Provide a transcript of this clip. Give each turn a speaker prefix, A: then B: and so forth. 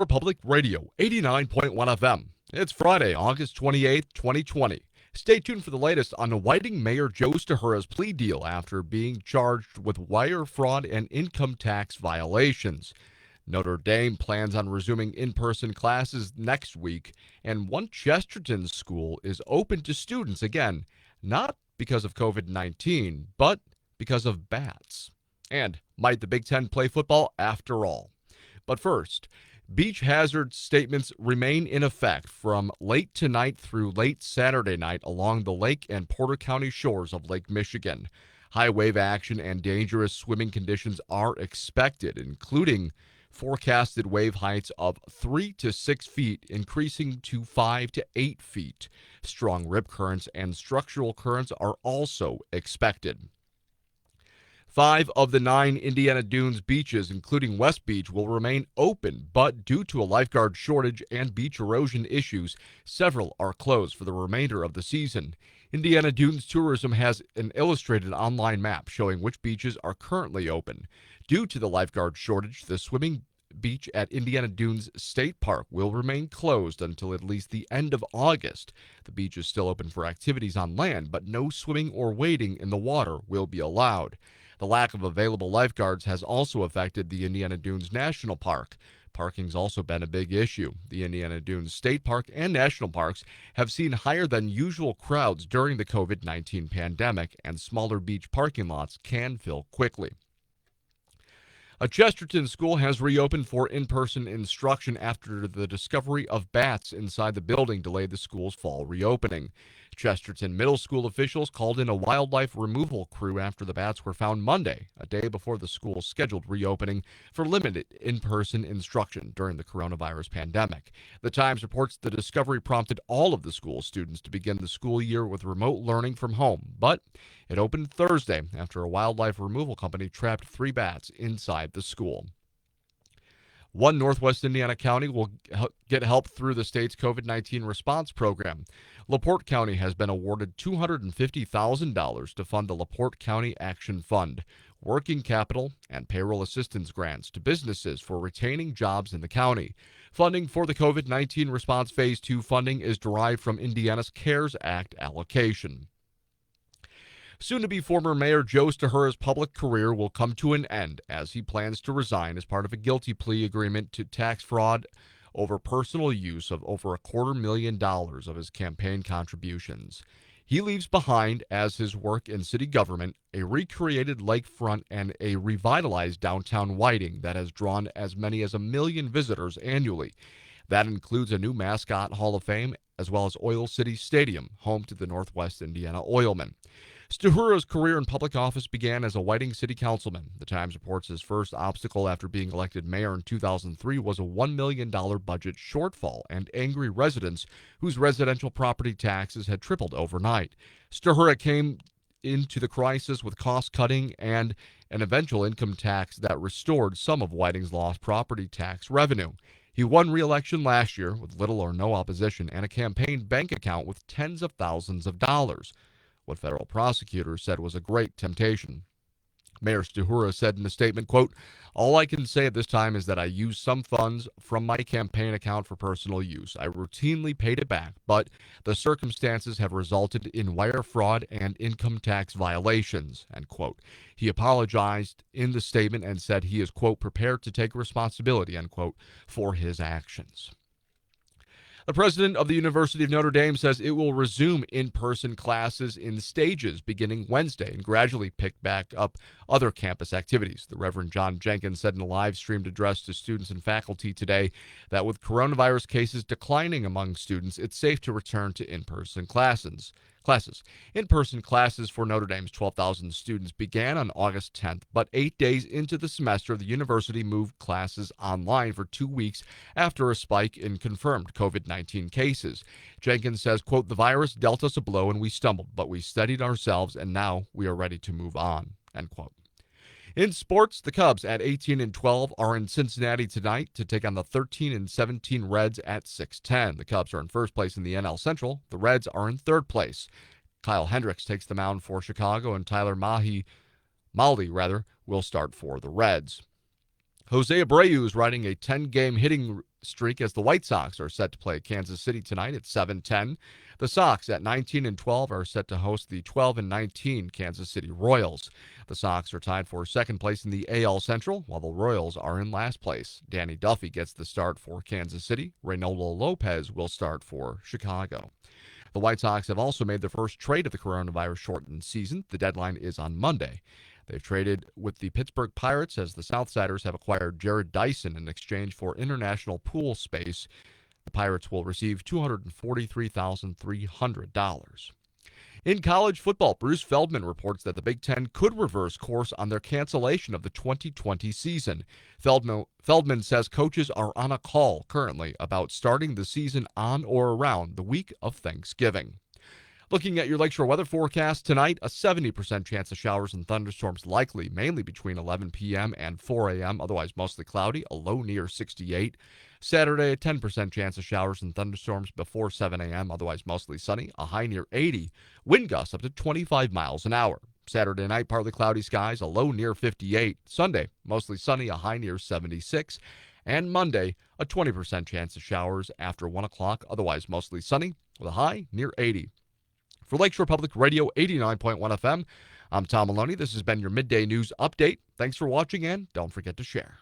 A: Public Radio 89.1 FM. It's Friday, August 28th, 2020. Stay tuned for the latest on the Whiting Mayor Joe Stahura's plea deal after being charged with wire fraud and income tax violations. Notre Dame plans on resuming in-person classes next week, and one Chesterton School is open to students again, not because of COVID-19, but because of bats. And might the Big Ten play football after all? But first, beach hazard statements remain in effect from late tonight through late Saturday night along the Lake and Porter County shores of Lake Michigan. High wave action and dangerous swimming conditions are expected, including forecasted wave heights of 3 to 6 feet, increasing to 5 to 8 feet. Strong rip currents and structural currents are also expected. 5 of the 9 Indiana Dunes beaches, including West Beach, will remain open, but due to a lifeguard shortage and beach erosion issues, several are closed for the remainder of the season. Indiana Dunes Tourism has an illustrated online map showing which beaches are currently open. Due to the lifeguard shortage, the swimming beach at Indiana Dunes State Park will remain closed until at least the end of August. The beach is still open for activities on land, but no swimming or wading in the water will be allowed. The lack of available lifeguards has also affected the Indiana Dunes National Park. Parking's also been a big issue. The Indiana Dunes State Park and National Parks have seen higher than usual crowds during the COVID-19 pandemic, and smaller beach parking lots can fill quickly. A Chesterton school has reopened for in-person instruction after the discovery of bats inside the building delayed the school's fall reopening. Chesterton Middle School officials called in a wildlife removal crew after the bats were found Monday, a day before the school's scheduled reopening for limited in-person instruction during the coronavirus pandemic. The Times reports the discovery prompted all of the school students to begin the school year with remote learning from home, but it opened Thursday after a wildlife removal company trapped 3 bats inside the school. One Northwest Indiana county will get help through the state's COVID-19 response program. LaPorte County has been awarded $250,000 to fund the LaPorte County Action Fund, working capital, and payroll assistance grants to businesses for retaining jobs in the county. Funding for the COVID-19 response Phase 2 funding is derived from Indiana's CARES Act allocation. Soon-to-be former Mayor Joe Stahura's public career will come to an end as he plans to resign as part of a guilty plea agreement to tax fraud over personal use of over $250,000 of his campaign contributions. He leaves behind as his work in city government, a recreated lakefront, and a revitalized downtown Whiting that has drawn as many as 1 million visitors annually. That includes a new mascot Hall of Fame, as well as Oil City Stadium, home to the Northwest Indiana Oilmen. Stahura's career in public office began as a Whiting city councilman. The Times reports his first obstacle after being elected mayor in 2003 was a $1 million budget shortfall and angry residents whose residential property taxes had tripled overnight. Stahura came into the crisis with cost-cutting and an eventual income tax that restored some of Whiting's lost property tax revenue. He won re-election last year with little or no opposition and a campaign bank account with tens of thousands of dollars, what federal prosecutors said was a great temptation. Mayor Stahura said in a statement, quote, "All I can say at this time is that I used some funds from my campaign account for personal use. I routinely paid it back, but the circumstances have resulted in wire fraud and income tax violations," end quote. He apologized in the statement and said he is, quote, "prepared to take responsibility," end quote, for his actions. The president of the University of Notre Dame says it will resume in-person classes in stages beginning Wednesday and gradually pick back up other campus activities. The Reverend John Jenkins said in a live-streamed address to students and faculty today that with coronavirus cases declining among students, it's safe to return to in-person classes. In-person classes for Notre Dame's 12,000 students began on August 10th, but 8 days into the semester, the university moved classes online for 2 weeks after a spike in confirmed COVID-19 cases. Jenkins says, quote, "The virus dealt us a blow and we stumbled, but we steadied ourselves and now we are ready to move on," end quote. In sports, the Cubs at 18-12 are in Cincinnati tonight to take on the 13-17 Reds at 6:10. The Cubs are in first place in the NL Central. The Reds are in third place. Kyle Hendricks takes the mound for Chicago, and Tyler Mahle will start for the Reds. Jose Abreu is riding a 10-game hitting streak as the White Sox are set to play Kansas City tonight at 7:10. The Sox at 19-12 are set to host the 12-19 Kansas City Royals. The Sox are tied for second place in the AL Central, while the Royals are in last place. Danny Duffy gets the start for Kansas City. Reynaldo Lopez will start for Chicago. The White Sox have also made their first trade of the coronavirus-shortened season. The deadline is on Monday. They've traded with the Pittsburgh Pirates as the Southsiders have acquired Jared Dyson in exchange for international pool space. The Pirates will receive $243,300. In college football, Bruce Feldman reports that the Big Ten could reverse course on their cancellation of the 2020 season. Feldman says coaches are on a call currently about starting the season on or around the week of Thanksgiving. Looking at your lakeshore weather forecast tonight, a 70% chance of showers and thunderstorms likely, mainly between 11 p.m. and 4 a.m., otherwise mostly cloudy, a low near 68. Saturday, a 10% chance of showers and thunderstorms before 7 a.m., otherwise mostly sunny, a high near 80. Wind gusts up to 25 miles an hour. Saturday night, partly cloudy skies, a low near 58. Sunday, mostly sunny, a high near 76. And Monday, a 20% chance of showers after 1 o'clock, otherwise mostly sunny, with a high near 80. For Lakeshore Public Radio 89.1 FM, I'm Tom Maloney. This has been your Midday News Update. Thanks for watching, and don't forget to share.